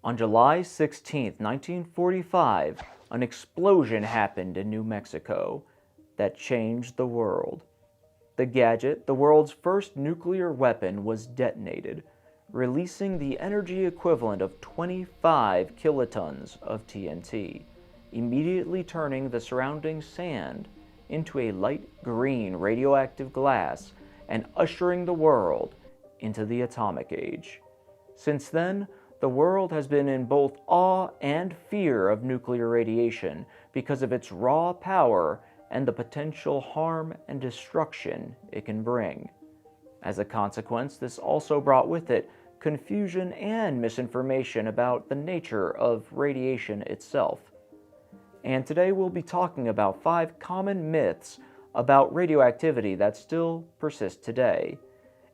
On July 16, 1945, an explosion happened in New Mexico that changed the world. The gadget, the world's first nuclear weapon, was detonated, releasing the energy equivalent of 25 kilotons of TNT, immediately turning the surrounding sand into a light green radioactive glass and ushering the world into the atomic age. Since then, the world has been in both awe and fear of nuclear radiation because of its raw power and the potential harm and destruction it can bring. As a consequence, this also brought with it confusion and misinformation about the nature of radiation itself. And today we'll be talking about 5 common myths about radioactivity that still persist today.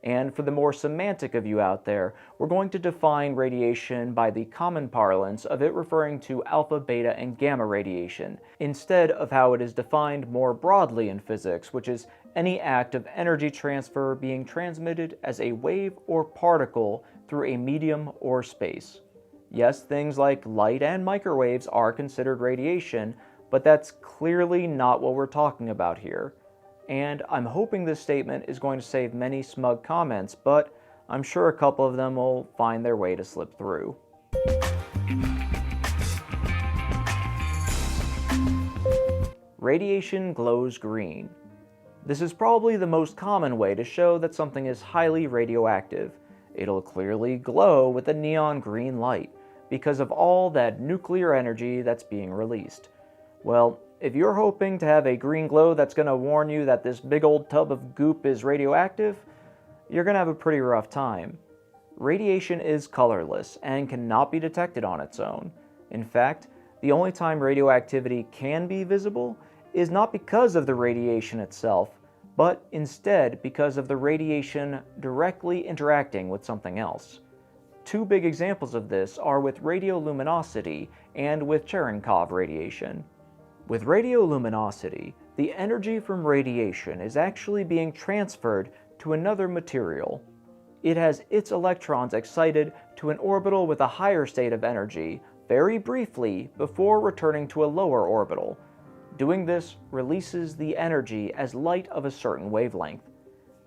And for the more semantic of you out there, we're going to define radiation by the common parlance of it referring to alpha, beta, and gamma radiation, instead of how it is defined more broadly in physics, which is any act of energy transfer being transmitted as a wave or particle through a medium or space. Yes, things like light and microwaves are considered radiation, but that's clearly not what we're talking about here. And I'm hoping this statement is going to save many smug comments, but I'm sure a couple of them will find their way to slip through. Radiation glows green. This is probably the most common way to show that something is highly radioactive. It'll clearly glow with a neon green light because of all that nuclear energy that's being released. Well, if you're hoping to have a green glow that's going to warn you that this big old tub of goop is radioactive, you're going to have a pretty rough time. Radiation is colorless and cannot be detected on its own. In fact, the only time radioactivity can be visible is not because of the radiation itself, but instead because of the radiation directly interacting with something else. 2 big examples of this are with radioluminosity and with Cherenkov radiation. With radioluminosity, the energy from radiation is actually being transferred to another material. It has its electrons excited to an orbital with a higher state of energy very briefly before returning to a lower orbital. Doing this releases the energy as light of a certain wavelength.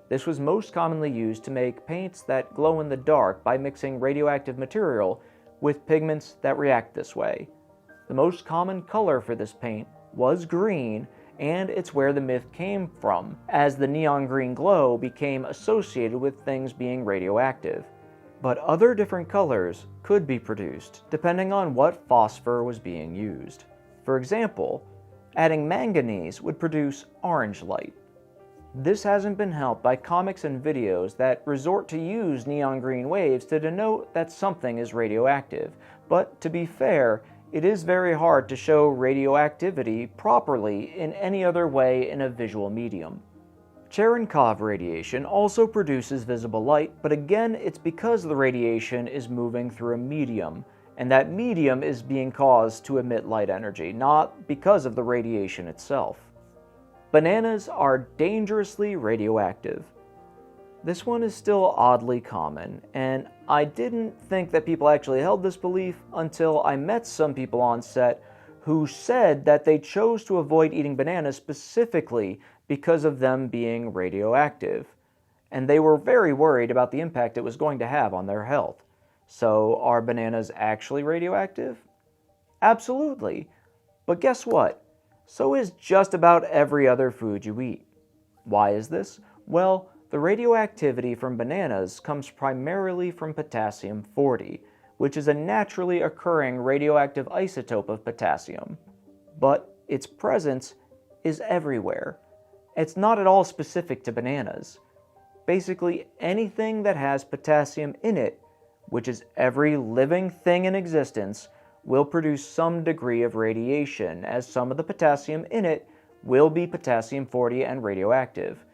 This was most commonly used to make paints that glow in the dark by mixing radioactive material with pigments that react this way. The most common color for this paint was green, and it's where the myth came from, as the neon green glow became associated with things being radioactive. But other different colors could be produced, depending on what phosphor was being used. For example, adding manganese would produce orange light. This hasn't been helped by comics and videos that resort to use neon green waves to denote that something is radioactive, but to be fair, it is very hard to show radioactivity properly in any other way in a visual medium. Cherenkov radiation also produces visible light, but again, it's because the radiation is moving through a medium, and that medium is being caused to emit light energy, not because of the radiation itself. Bananas are dangerously radioactive. This one is still oddly common, and I didn't think that people actually held this belief until I met some people on set who said that they chose to avoid eating bananas specifically because of them being radioactive, and they were very worried about the impact it was going to have on their health. So, are bananas actually radioactive? Absolutely. But guess what? So is just about every other food you eat. Why is this? Well, the radioactivity from bananas comes primarily from potassium-40, which is a naturally occurring radioactive isotope of potassium. But its presence is everywhere. It's not at all specific to bananas. Basically, anything that has potassium in it, which is every living thing in existence, will produce some degree of radiation, as some of the potassium in it will be potassium-40 and radioactive.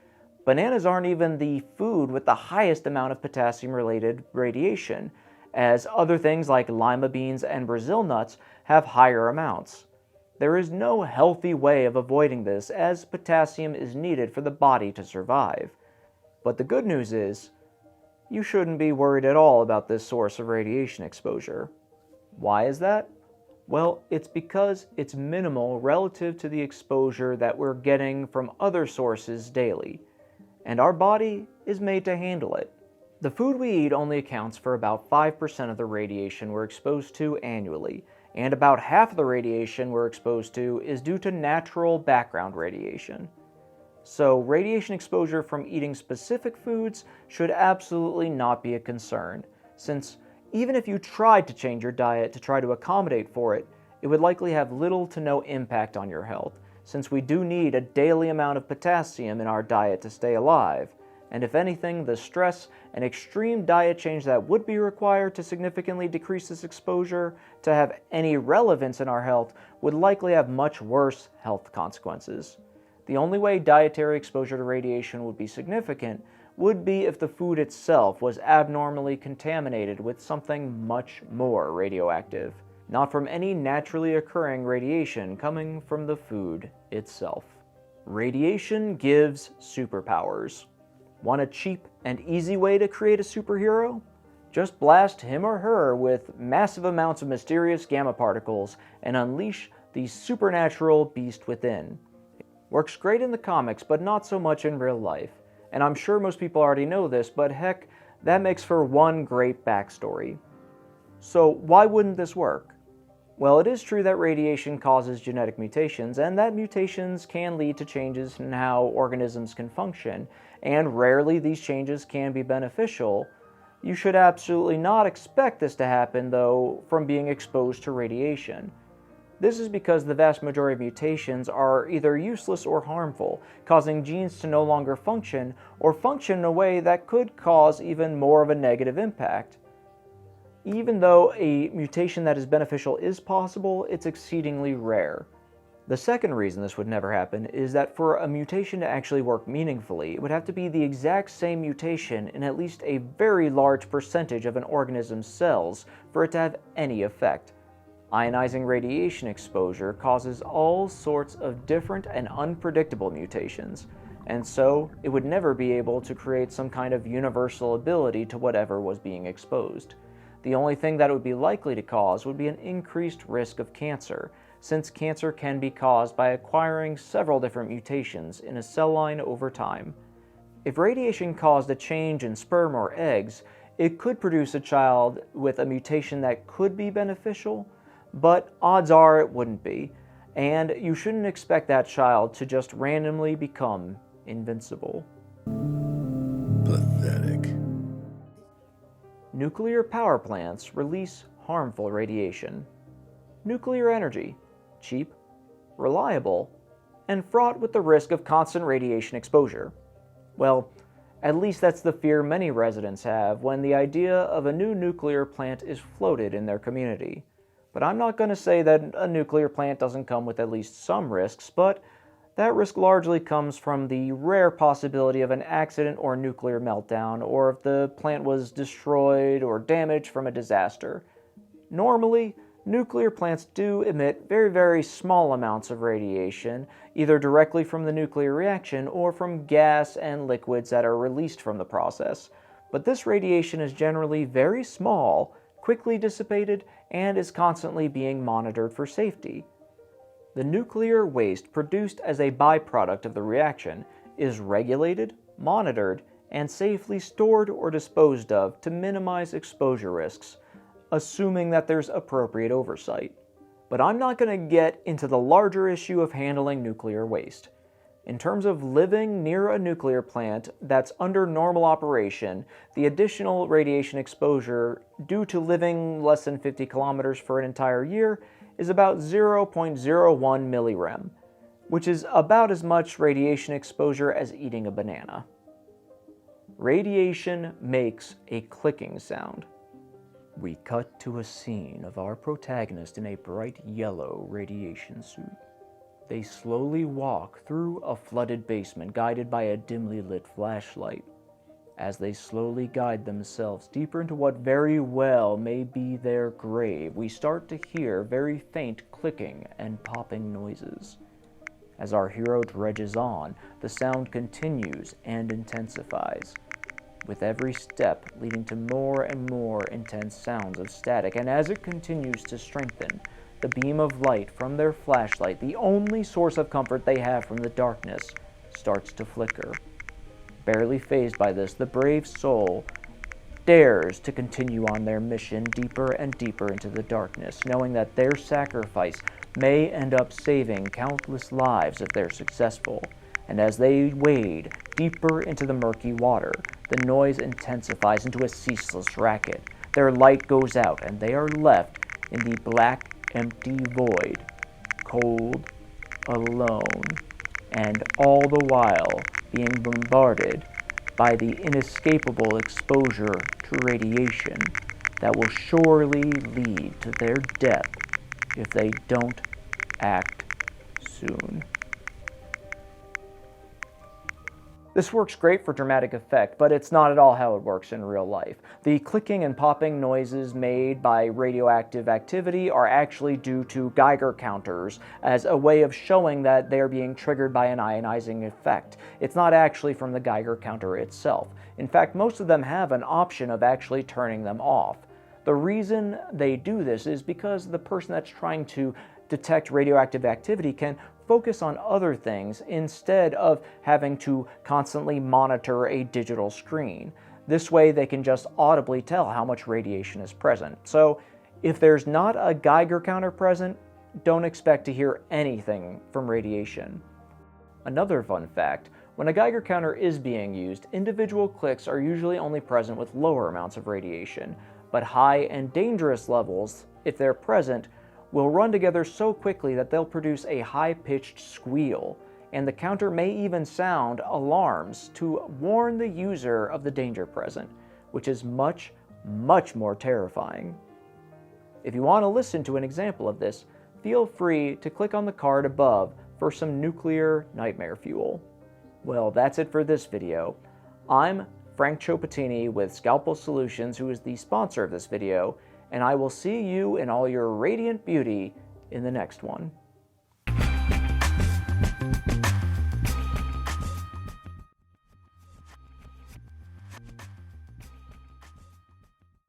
Bananas aren't even the food with the highest amount of potassium-related radiation, as other things like lima beans and Brazil nuts have higher amounts. There is no healthy way of avoiding this, as potassium is needed for the body to survive. But the good news is, you shouldn't be worried at all about this source of radiation exposure. Why is that? Well, it's because it's minimal relative to the exposure that we're getting from other sources daily, and our body is made to handle it. The food we eat only accounts for about 5% of the radiation we're exposed to annually, and about half of the radiation we're exposed to is due to natural background radiation. So, radiation exposure from eating specific foods should absolutely not be a concern, since even if you tried to change your diet to try to accommodate for it, it would likely have little to no impact on your health, since we do need a daily amount of potassium in our diet to stay alive. And if anything, the stress and extreme diet change that would be required to significantly decrease this exposure to have any relevance in our health would likely have much worse health consequences. The only way dietary exposure to radiation would be significant would be if the food itself was abnormally contaminated with something much more radioactive, not from any naturally occurring radiation coming from the food itself. Radiation gives superpowers. Want a cheap and easy way to create a superhero? Just blast him or her with massive amounts of mysterious gamma particles and unleash the supernatural beast within. Works great in the comics, but not so much in real life. And I'm sure most people already know this, but heck, that makes for one great backstory. So why wouldn't this work? Well, it is true that radiation causes genetic mutations, and that mutations can lead to changes in how organisms can function, and rarely these changes can be beneficial. You should absolutely not expect this to happen, though, from being exposed to radiation. This is because the vast majority of mutations are either useless or harmful, causing genes to no longer function, or function in a way that could cause even more of a negative impact. Even though a mutation that is beneficial is possible, it's exceedingly rare. The second reason this would never happen is that for a mutation to actually work meaningfully, it would have to be the exact same mutation in at least a very large percentage of an organism's cells for it to have any effect. Ionizing radiation exposure causes all sorts of different and unpredictable mutations, and so it would never be able to create some kind of universal ability to whatever was being exposed. The only thing that it would be likely to cause would be an increased risk of cancer, since cancer can be caused by acquiring several different mutations in a cell line over time. If radiation caused a change in sperm or eggs, it could produce a child with a mutation that could be beneficial, but odds are it wouldn't be, and you shouldn't expect that child to just randomly become invincible. Pathetic. Nuclear power plants release harmful radiation. Nuclear energy, cheap, reliable, and fraught with the risk of constant radiation exposure. Well, at least that's the fear many residents have when the idea of a new nuclear plant is floated in their community. But I'm not going to say that a nuclear plant doesn't come with at least some risks, but that risk largely comes from the rare possibility of an accident or nuclear meltdown, or if the plant was destroyed or damaged from a disaster. Normally, nuclear plants do emit very, very small amounts of radiation, either directly from the nuclear reaction or from gas and liquids that are released from the process. But this radiation is generally very small, quickly dissipated, and is constantly being monitored for safety. The nuclear waste produced as a byproduct of the reaction is regulated, monitored, and safely stored or disposed of to minimize exposure risks, assuming that there's appropriate oversight. But I'm not going to get into the larger issue of handling nuclear waste. In terms of living near a nuclear plant that's under normal operation, the additional radiation exposure due to living less than 50 kilometers for an entire year is about 0.01 millirem, which is about as much radiation exposure as eating a banana. Radiation makes a clicking sound. We cut to a scene of our protagonist in a bright yellow radiation suit. They slowly walk through a flooded basement guided by a dimly lit flashlight. As they slowly guide themselves deeper into what very well may be their grave, we start to hear very faint clicking and popping noises. As our hero dredges on, the sound continues and intensifies. with every step leading to more and more intense sounds of static, and as it continues to strengthen, the beam of light from their flashlight, the only source of comfort they have from the darkness, starts to flicker. Barely fazed by this, the brave soul dares to continue on their mission deeper and deeper into the darkness, knowing that their sacrifice may end up saving countless lives if they're successful. And as they wade deeper into the murky water, the noise intensifies into a ceaseless racket. Their light goes out, and they are left in the black, empty void, cold, alone, and all the while being bombarded by the inescapable exposure to radiation that will surely lead to their death if they don't act soon. This works great for dramatic effect, but it's not at all how it works in real life. The clicking and popping noises made by radioactive activity are actually due to Geiger counters as a way of showing that they're being triggered by an ionizing effect. It's not actually from the Geiger counter itself. In fact, most of them have an option of actually turning them off. The reason they do this is because the person that's trying to detect radioactive activity can focus on other things instead of having to constantly monitor a digital screen. This way they can just audibly tell how much radiation is present. So if there's not a Geiger counter present, don't expect to hear anything from radiation. Another fun fact, when a Geiger counter is being used, individual clicks are usually only present with lower amounts of radiation, but high and dangerous levels, if they're present, will run together so quickly that they'll produce a high-pitched squeal, and the counter may even sound alarms to warn the user of the danger present, which is much, much more terrifying. If you want to listen to an example of this, feel free to click on the card above for some nuclear nightmare fuel. Well, that's it for this video. I'm Frank Chopatini with Scalpel Solutions, who is the sponsor of this video, and I will see you in all your radiant beauty in the next one.